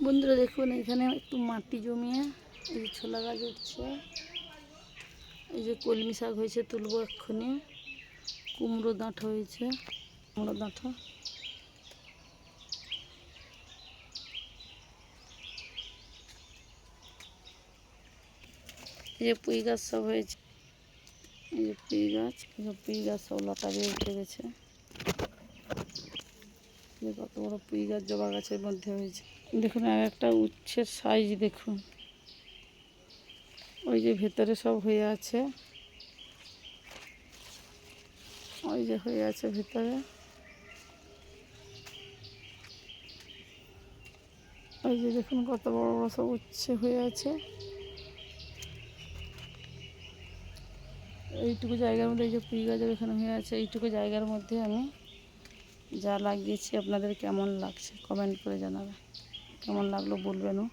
বন্ধুরা দেখুন, এখানে একটু মাটি জমিয়ে এই যে ছোলা গাছ উঠছে, এই যে কলমি শাক হয়েছে, তুলবো এক্ষুনি। কুমড়ো ডাঁটা হয়েছে, কুমড়ো ডাঁটা। এই যে পুঁই গাছ সব হয়েছে, এই যে পুঁই গাছ সব লতা দিয়ে উঠে গেছে। কত বড় পুঁই গাছ জবা গাছের মধ্যে হয়েছে দেখুন। আর একটা উচ্ছের সাইজ দেখুন, ওই যে ভেতরে সব হয়ে আছে, ওই যে হয়ে আছে ভেতরে। ওই যে দেখুন কত বড় বড় সব উচ্ছে হয়ে আছে। এইটুকু জায়গার মধ্যে এই যে পুঁই গাছ এখানে হয়ে আছে, এইটুকু জায়গার মধ্যে আমি যা লাগিয়েছি। আপনাদের কেমন লাগছে কমেন্ট করে জানাবেন, কেমন লাগলো বলবেনও।